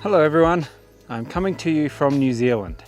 Hello everyone, I'm coming to you from New Zealand.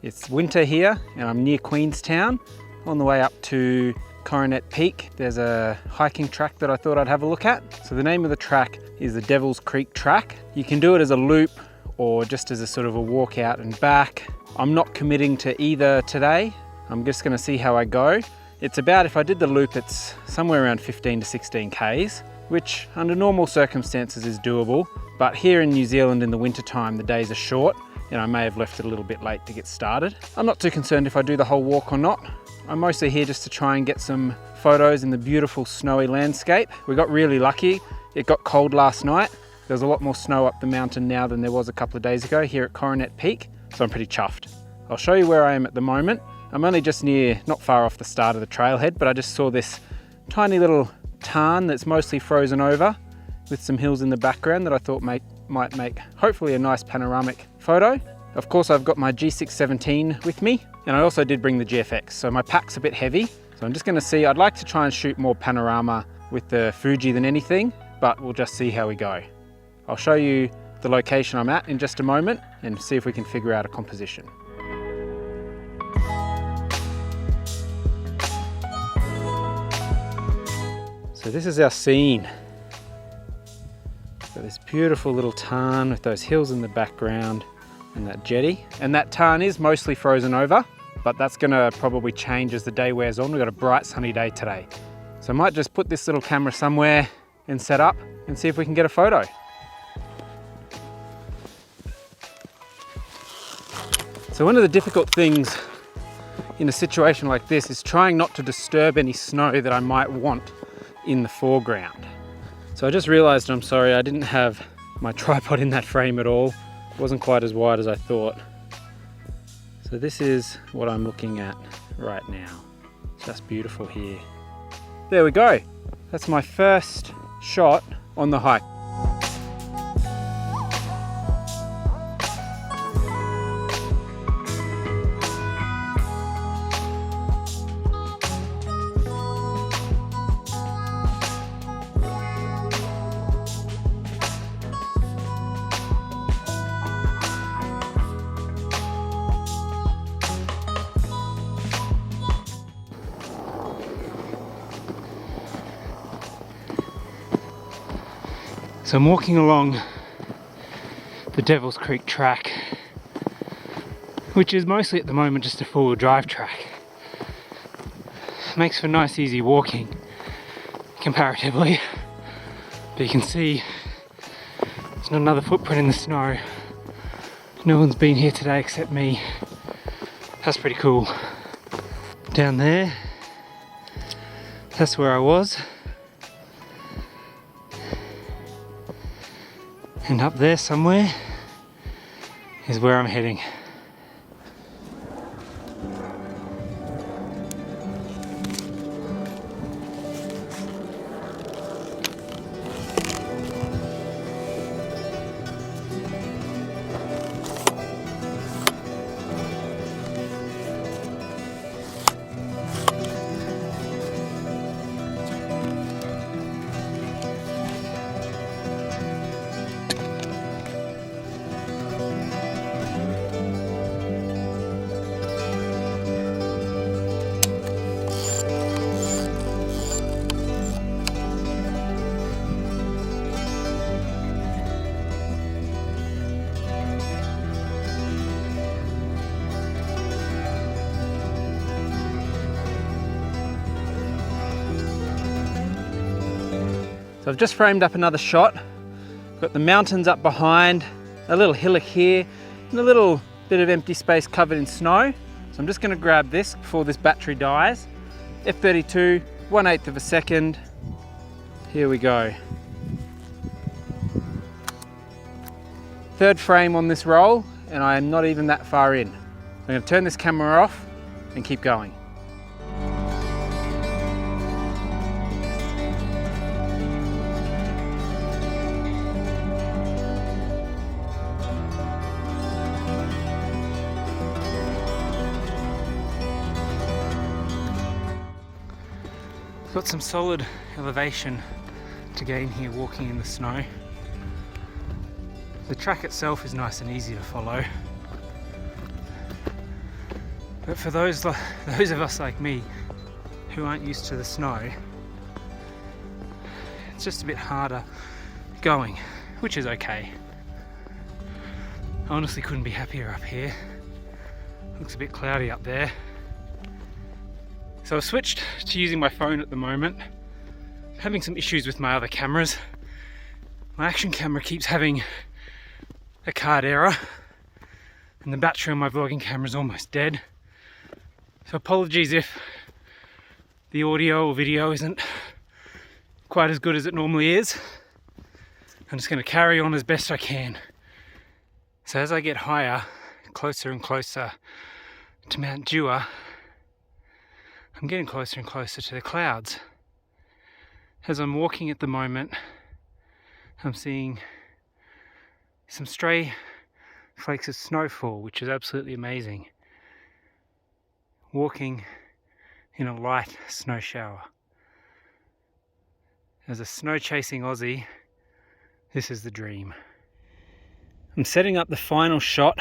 It's winter here and I'm near Queenstown on the way up to Coronet Peak. There's a hiking track that I thought I'd have a look at. So the name of the track is the Devil's Creek Track. You can do it as a loop or just as a sort of a walk out and back. I'm not committing to either today. I'm just going to see how I go. It's about, if I did the loop, it's somewhere around 15 to 16 Ks, which under normal circumstances is doable. But here in New Zealand in the winter time, the days are short and I may have left it a little bit late to get started. I'm not too concerned if I do the whole walk or not. I'm mostly here just to try and get some photos in the beautiful snowy landscape. We got really lucky. It got cold last night. There's a lot more snow up the mountain now than there was a couple of days ago here at Coronet Peak, so I'm pretty chuffed. I'll show you where I am at the moment. I'm only just near, not far off the start of the trailhead, but I just saw this tiny little tarn that's mostly frozen over with some hills in the background that I thought might make hopefully a nice panoramic photo. Of course, I've got my G617 with me, and I also did bring the GFX, so my pack's a bit heavy. So I'm just gonna see, I'd like to try and shoot more panorama with the Fuji than anything, but we'll just see how we go. I'll show you the location I'm at in just a moment and see if we can figure out a composition. So this is our scene. So this beautiful little tarn with those hills in the background and that jetty. And that tarn is mostly frozen over, but that's gonna probably change as the day wears on. We've got a bright sunny day today. So I might just put this little camera somewhere and set up and see if we can get a photo. So one of the difficult things in a situation like this is trying not to disturb any snow that I might want in the foreground. So I just realized, I'm sorry, I didn't have my tripod in that frame at all. It wasn't quite as wide as I thought. So this is what I'm looking at right now. Just beautiful here. There we go. That's my first shot on the hike. So I'm walking along the Devil's Creek track, which is mostly at the moment just a four-wheel drive track. Makes for nice easy walking comparatively, but you can see there's not another footprint in the snow. No one's been here today except me. That's pretty cool. Down there, that's where I was. And up there somewhere is where I'm heading. So I've just framed up another shot. Got the mountains up behind, a little hillock here, and a little bit of empty space covered in snow. So I'm just gonna grab this before this battery dies. F32, 1/8 of a second. Here we go. Third frame on this roll, and I am not even that far in. I'm gonna turn this camera off and keep going. Got some solid elevation to gain here walking in the snow. The track itself is nice and easy to follow. But for those of us like me who aren't used to the snow, it's just a bit harder going, which is okay. I honestly couldn't be happier up here. Looks a bit cloudy up there. So I've switched to using my phone at the moment. Having some issues with my other cameras. My action camera keeps having a card error, and the battery on my vlogging camera is almost dead. So apologies if the audio or video isn't quite as good as it normally is. I'm just going to carry on as best I can. So as I get higher, closer and closer to Mt Dewar, I'm getting closer and closer to the clouds. As I'm walking at the moment, I'm seeing some stray flakes of snowfall, which is absolutely amazing. Walking in a light snow shower. As a snow chasing Aussie, this is the dream. I'm setting up the final shot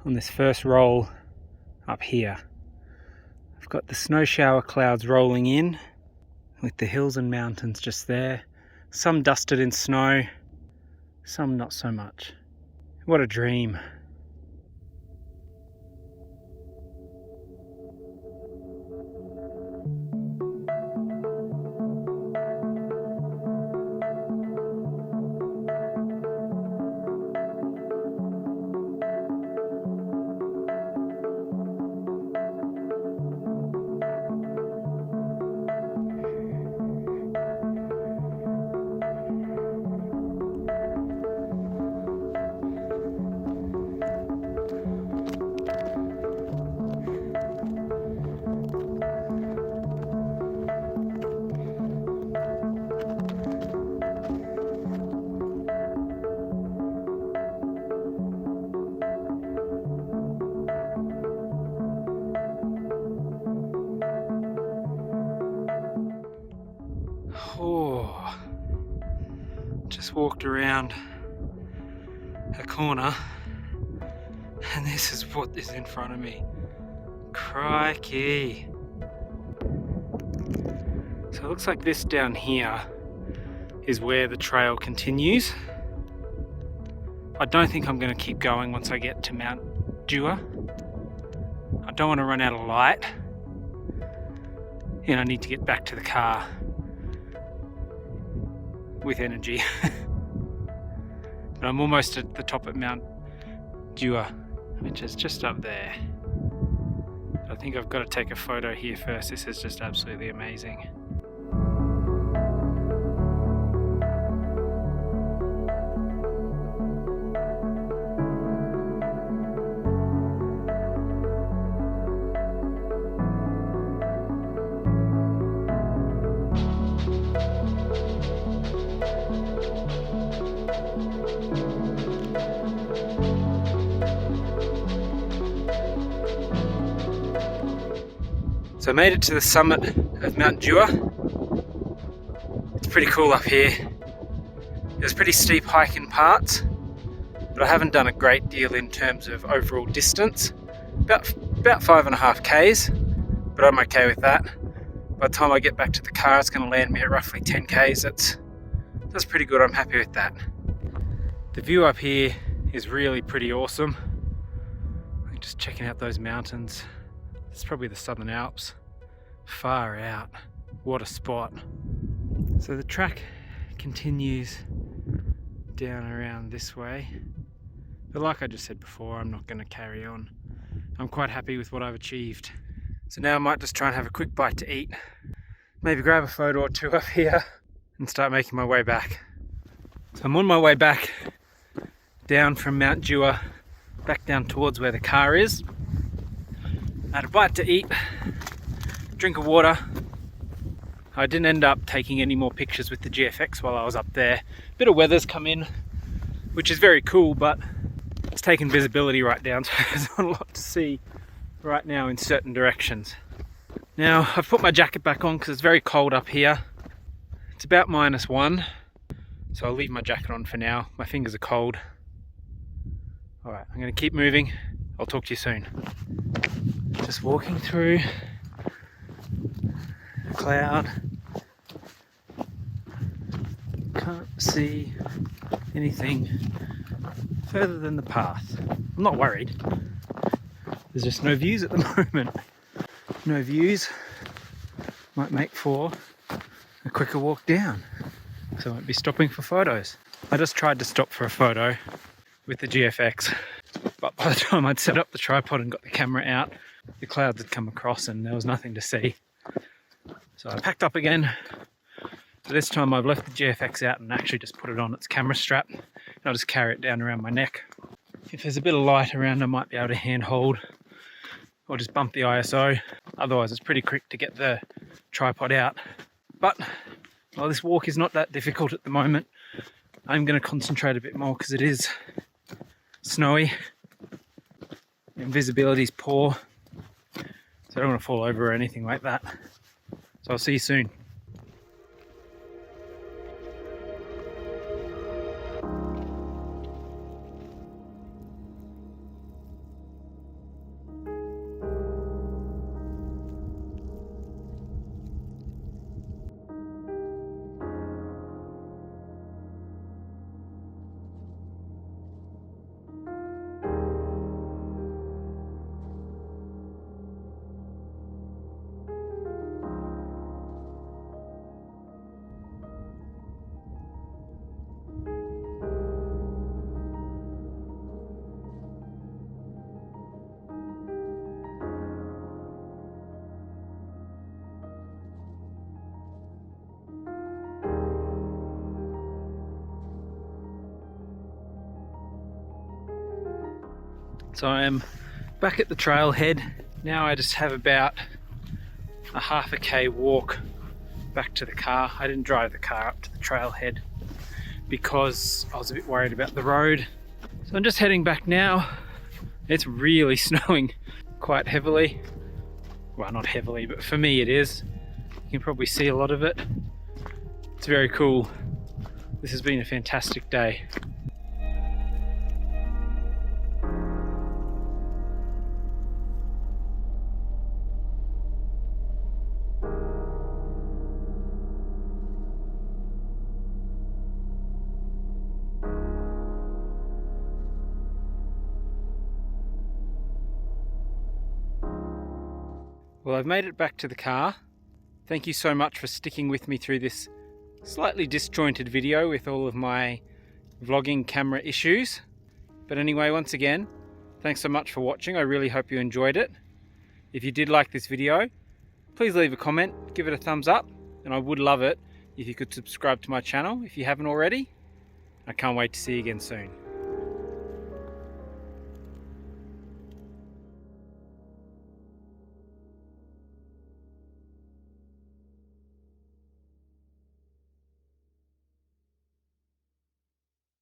on this first roll up here. I've got the snow shower clouds rolling in with the hills and mountains just there. Some dusted in snow, some not so much. What a dream. Oh, just walked around a corner and this is what is in front of me. Crikey. So it looks like this down here is where the trail continues. I don't think I'm going to keep going once I get to Mt Dewar. I don't want to run out of light and I need to get back to the car with energy. But I'm almost at the top of Mt Dewar, which is just up there. I think I've got to take a photo here first. This is just absolutely amazing. So I made it to the summit of Mt Dewar. It's pretty cool up here. There's pretty steep hike in parts, but I haven't done a great deal in terms of overall distance. About 5.5 k's, but I'm okay with that. By the time I get back to the car, it's going to land me at roughly 10 k's. That's pretty good. I'm happy with that. The view up here is really pretty awesome. I'm just checking out those mountains. It's probably the Southern Alps. Far out. What a spot. So the track continues down around this way. But like I just said before, I'm not going to carry on. I'm quite happy with what I've achieved. So now I might just try and have a quick bite to eat. Maybe grab a photo or two up here and start making my way back. So I'm on my way back down from Mt Dewar, back down towards where the car is. I had a bite to eat, drink of water. I didn't end up taking any more pictures with the GFX while I was up there. Bit of weather's come in, which is very cool, but it's taken visibility right down, so there's not a lot to see right now in certain directions. Now, I've put my jacket back on because it's very cold up here. It's about -1. So I'll leave my jacket on for now. My fingers are cold. All right, I'm gonna keep moving. I'll talk to you soon. Just walking through a cloud. Can't see anything further than the path. I'm not worried. There's just no views at the moment. No views might make for a quicker walk down, so I won't be stopping for photos. I just tried to stop for a photo with the GFX, but by the time I'd set up the tripod and got the camera out, the clouds had come across and there was nothing to see. So I packed up again. So this time I've left the GFX out and actually just put it on its camera strap, and I'll just carry it down around my neck. If there's a bit of light around, I might be able to hand hold or just bump the ISO. Otherwise it's pretty quick to get the tripod out. But well, this walk is not that difficult at the moment. I'm going to concentrate a bit more because it is snowy and visibility is poor, so I don't want to fall over or anything like that. So I'll see you soon. So I am back at the trailhead. Now I just have about a half a K walk back to the car. I didn't drive the car up to the trailhead because I was a bit worried about the road. So I'm just heading back now. It's really snowing quite heavily. Well, not heavily, but for me it is. You can probably see a lot of it. It's very cool. This has been a fantastic day. Well, I've made it back to the car. Thank you so much for sticking with me through this slightly disjointed video with all of my vlogging camera issues. But anyway, once again, thanks so much for watching. I really hope you enjoyed it. If you did like this video, please leave a comment, give it a thumbs up, and I would love it if you could subscribe to my channel if you haven't already. I can't wait to see you again soon.